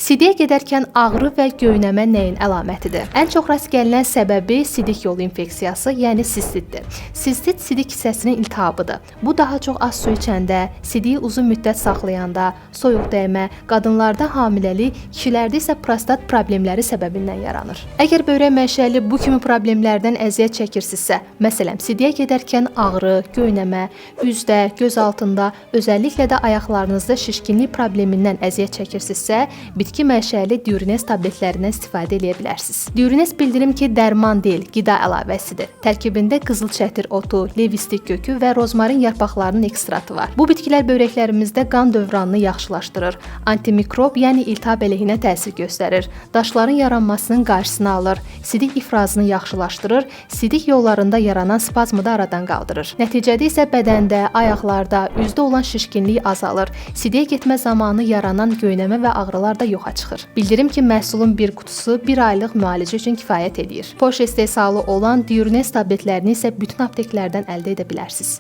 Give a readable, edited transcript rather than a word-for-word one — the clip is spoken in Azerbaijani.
Sidiyə gedərkən ağrı və göynəmə nəyin əlamətidir? Ən çox rast gəlinən səbəbi sidik yolu infeksiyası, yəni sistitdir. Sistit sidik hissəsinin iltihabıdır. Bu daha çox az su içəndə, sidiyi uzun müddət saxlayanda, soyuq dəymə, qadınlarda hamiləlik, kişilərdə isə prostat problemləri səbəbindən yaranır. Əgər böyrək mənşəli bu kimi problemlərdən əziyyət çəkirsinizsə, məsələn, sidiyə gedərkən ağrı, göynəmə, üzdə, göz altında, özəlliklə də ayaqlarınızda şişkinlik problemindən əziyyət çəkirsinizsə, bitki mənşəli Diurenes tabletlərindən istifadə edə bilərsiniz. Diurenes bildirim ki, dərman deyil, qida əlavəsidir. Tərkibində qızıl çətir otu, levistik kökü və rozmarin yarpaqlarının ekstratı var. Bu bitkilər böbrəklərimizdə qan dövranını yaxşılaşdırır, antimikrob, yəni iltihab əleyhinə təsir göstərir, daşların yaranmasının qarşısını alır, sidik ifrazını yaxşılaşdırır, sidik yollarında yaranan spazmı da aradan qaldırır. Nəticədə isə bədəndə, ayaqlarda, üzdə olan şişkinlik azalır, sidiyə getmə zamanı yaranan göynəmə və ağrılar da yoxa çıxır. Bildirim ki, məhsulun bir qutusu 1 aylıq müalicə üçün kifayət edir. Poş istehsalı olan Diurenes tabletlərini isə bütün apteklərdən əldə edə bilərsiniz.